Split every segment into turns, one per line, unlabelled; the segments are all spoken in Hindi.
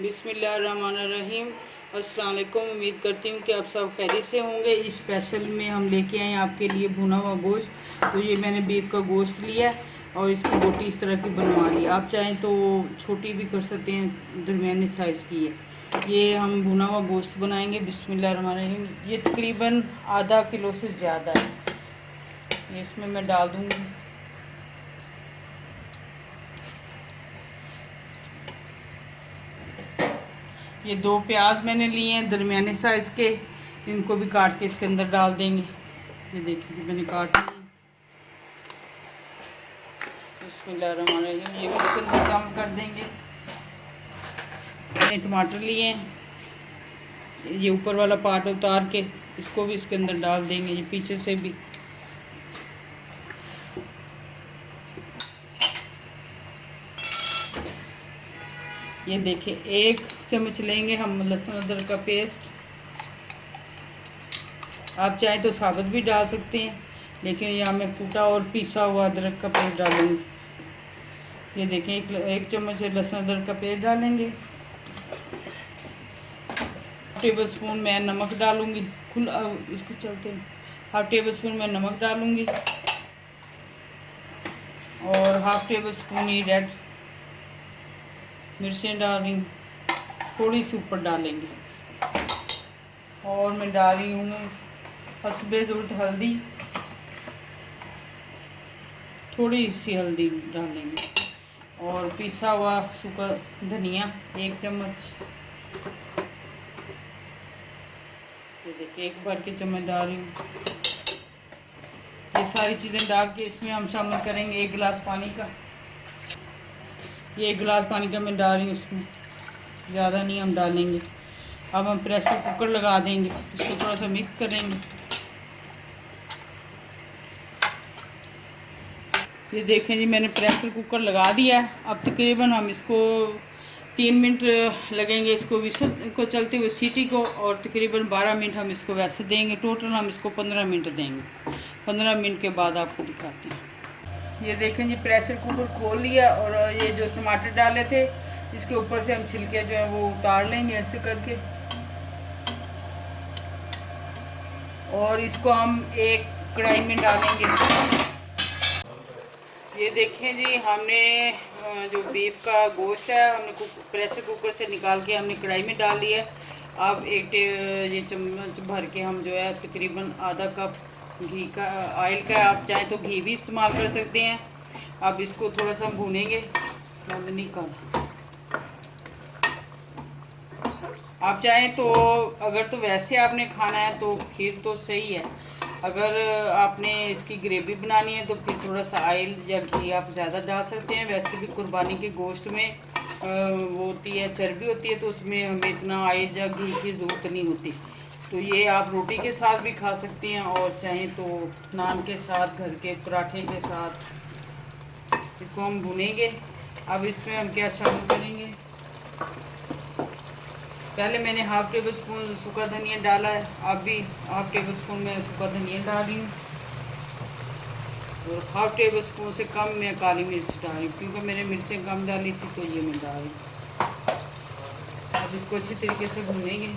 बिस्मिल्लाहिर्रहमानिर्रहीम। अस्सलाम वालेकुम। उम्मीद करती हूँ कि आप सब खैरियत से होंगे। इस स्पेशल में हम लेके आए हैं आपके लिए भुना हुआ गोश्त। तो ये मैंने बीफ का गोश्त लिया और इसकी बोटी इस तरह की बनवा ली। आप चाहें तो छोटी भी कर सकते हैं, दरमियानी साइज़ की है। ये हम भुना हुआ गोश्त बनाएंगे। बिस्मिल्लाहिर्रहमानिर्रहीम। ये तकरीबन आधा किलो से ज़्यादा है। ये इसमें मैं डाल दूँगी। ये 2 प्याज मैंने लिए हैं दरमियाने साइज़ के, इनको भी काट के इसके अंदर डाल देंगे। ये देखिए कि मैंने काट लिए। बिस्मिल्लाहिर्रहमानिर्रहीम। ये भी इसके अंदर शामिल कर देंगे। मैंने टमाटर लिए हैं, ये ऊपर वाला पार्ट उतार के इसको भी इसके अंदर डाल देंगे। ये पीछे से भी। ये देखिए 1 चम्मच लेंगे हम लहसुन अदरक का पेस्ट। आप चाहें तो साबुत भी डाल सकते हैं, लेकिन यहाँ मैं कूटा और पीसा हुआ अदरक का पेस्ट डालूंगी। ये देखें एक चम्मच लहसुन अदरक का पेस्ट डालेंगे। टेबल स्पून मैं नमक डालूंगी। खुला इसको चलते हैं। 1/2 टेबल स्पून मैं नमक डालूंगी और 1/2 टेबल स्पून ही रेड मिर्चें डाल रही हूँ, थोड़ी सी ऊपर डालेंगे। और मैं डाल रही हूँ हस्बे ज़रूरत हल्दी, थोड़ी सी हल्दी डालेंगे। और पिसा हुआ सूखा धनिया 1 चम्मच। ये देखिए 1 भर के चम्मच डाल रही हूँ। ये सारी चीज़ें डाल के इसमें हम शामिल करेंगे 1 गिलास पानी का। ये 1 गिलास पानी का मैं डाल रही हूँ, इसमें ज़्यादा नहीं हम डालेंगे। अब हम प्रेशर कुकर लगा देंगे, इसको थोड़ा सा मिक्स करेंगे। ये देखें जी मैंने प्रेशर कुकर लगा दिया है। अब तकरीबन हम इसको 3 मिनट लगेंगे इसको विसल को चलते हुए सीटी को, और तकरीबन 12 मिनट हम इसको वैसे देंगे। टोटल हम इसको 15 मिनट देंगे। 15 मिनट के बाद आपको दिखाते हैं। ये देखें जी प्रेशर कुकर खोल लिया और ये जो टमाटर डाले थे इसके ऊपर से हम छिलके जो है वो उतार लेंगे ऐसे करके। और इसको हम एक कढ़ाई में डालेंगे। ये देखें जी हमने जो बीफ का गोश्त है हमने प्रेशर कुकर से निकाल के हमने कढ़ाई में डाल दिया है। अब ये चम्मच भर के हम जो है तकरीबन आधा कप घी का ऑयल का, आप चाहें तो घी भी इस्तेमाल कर सकते हैं। अब इसको थोड़ा सा हम भूनेंगे। बंद नहीं कर। आप चाहें तो अगर तो वैसे आपने खाना है तो फिर तो सही है। अगर आपने इसकी ग्रेवी बनानी है तो फिर थोड़ा सा ऑयल या घी आप ज़्यादा डाल सकते हैं। वैसे भी कुर्बानी के गोश्त में वो होती है, चर्बी होती है, तो उसमें हमें इतना ऑयल या घी की ज़रूरत नहीं होती। तो ये आप रोटी के साथ भी खा सकते हैं और चाहें तो नान के साथ, घर के पराठे के साथ। इसको हम भुनेंगे। अब इसमें हम क्या शामिल करेंगे, पहले मैंने 1/2 टेबल स्पून सूखा धनिया डाला है, अब भी 1/2 टेबल स्पून मैं सूखा धनिया डाल रही हूँ। और 1/2 टेबल स्पून से कम मैं काली मिर्च डाल रही हूँ, क्योंकि मैंने मिर्चें कम डाली थी तो ये मैं डाल रही हूँ। अब इसको अच्छी तरीके से भूनेंगे।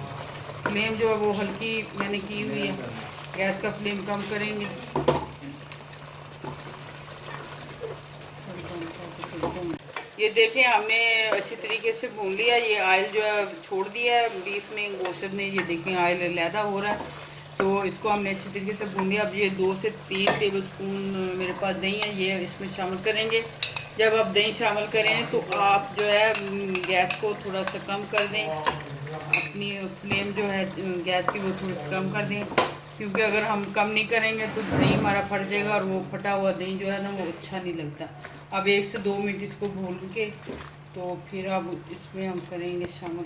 फ्लेम जो है वो हल्की मैंने की हुई है, गैस का फ्लेम कम करेंगे। ये देखें हमने अच्छी तरीके से भून लिया। ये ऑयल जो है छोड़ दिया है बीफ ने, गोश्त ने। ये देखें ऑयल अलहदा हो रहा है, तो इसको हमने अच्छी तरीके से भून लिया। अब ये 2 से 3 टेबल स्पून मेरे पास दही है, ये इसमें शामिल करेंगे। जब आप दही शामिल करें तो आप जो है गैस को थोड़ा सा कम कर दें। अपनी फ्लेम जो है गैस की वो थोड़ी सी कम कर दें, क्योंकि अगर हम कम नहीं करेंगे तो दही हमारा फट जाएगा और वो फटा हुआ दही जो है ना वो अच्छा नहीं लगता। अब 1 से 2 मिनट इसको भून के तो फिर अब इसमें हम करेंगे शामिल।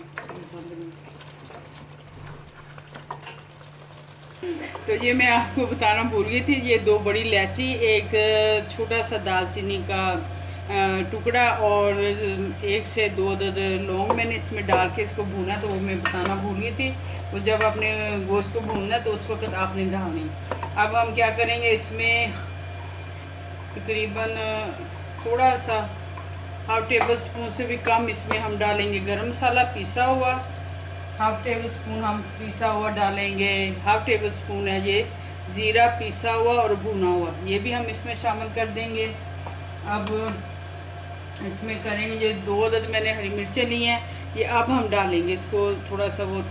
तो ये मैं आपको बताना भूल गई थी, ये 2 बड़ी इलायची, एक छोटा सा दालचीनी का टुकड़ा और 1 से 2 अदद लौंग मैंने इसमें डाल के इसको भूना, तो वो मैं बताना भूल गई थी। तो जब आपने गोश्त को भूनना तो उस वक्त आपने डालनी। अब हम क्या करेंगे, इसमें तकरीबन थोड़ा सा हाफ टेबल स्पून से भी कम इसमें हम डालेंगे गरम मसाला पिसा हुआ, हाफ टेबल स्पून हम पिसा हुआ डालेंगे, हाफ टेबल स्पून है ये ज़ीरा पिसा हुआ और भुना हुआ, ये भी हम इसमें शामिल कर देंगे। अब इसमें करेंगे, जो 2 अदद मैंने हरी मिर्चें ली हैं ये अब हम डालेंगे इसको थोड़ा सा वो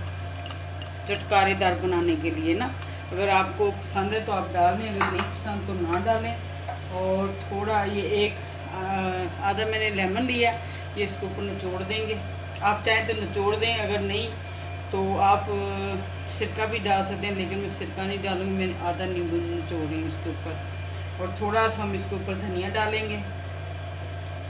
चटकारेदार बनाने के लिए ना। अगर आपको पसंद है तो आप डाल दें, अगर नहीं पसंद तो ना डालें। और थोड़ा ये एक आधा मैंने लेमन लिया, ये इसके ऊपर निचोड़ देंगे। आप चाहें तो निचोड़ दें, अगर नहीं तो आप सिरका भी डाल सकते हैं, लेकिन मैं सिरका नहीं डालूँगी, मैंने आधा नींबू निचोड़ रही हूँ इसके ऊपर। और थोड़ा सा हम इसके ऊपर धनिया डालेंगे।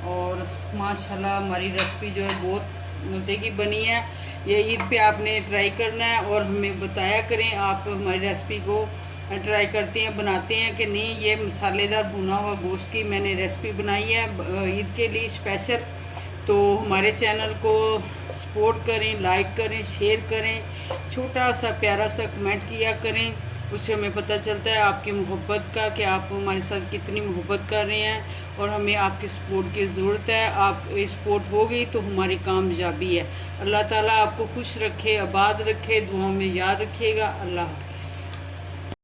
और माशाल्लाह हमारी रेसिपी जो है बहुत मज़े की बनी है। ये ईद पे आपने ट्राई करना है और हमें बताया करें आप हमारी रेसिपी को ट्राई करते हैं, बनाते हैं कि नहीं। ये मसालेदार भुना हुआ गोश्त की मैंने रेसिपी बनाई है ईद के लिए स्पेशल। तो हमारे चैनल को सपोर्ट करें, लाइक करें, शेयर करें, छोटा सा प्यारा सा कमेंट किया करें, उससे हमें पता चलता है आपकी मोहब्बत का, कि आप हमारे साथ कितनी मोहब्बत कर रहे हैं और हमें आपके सपोर्ट की ज़रूरत है। आप सपोर्ट हो गई तो हमारी कामयाबी है। अल्लाह ताला आपको खुश रखे, आबाद रखे, दुआ में याद रखिएगा। अल्लाह।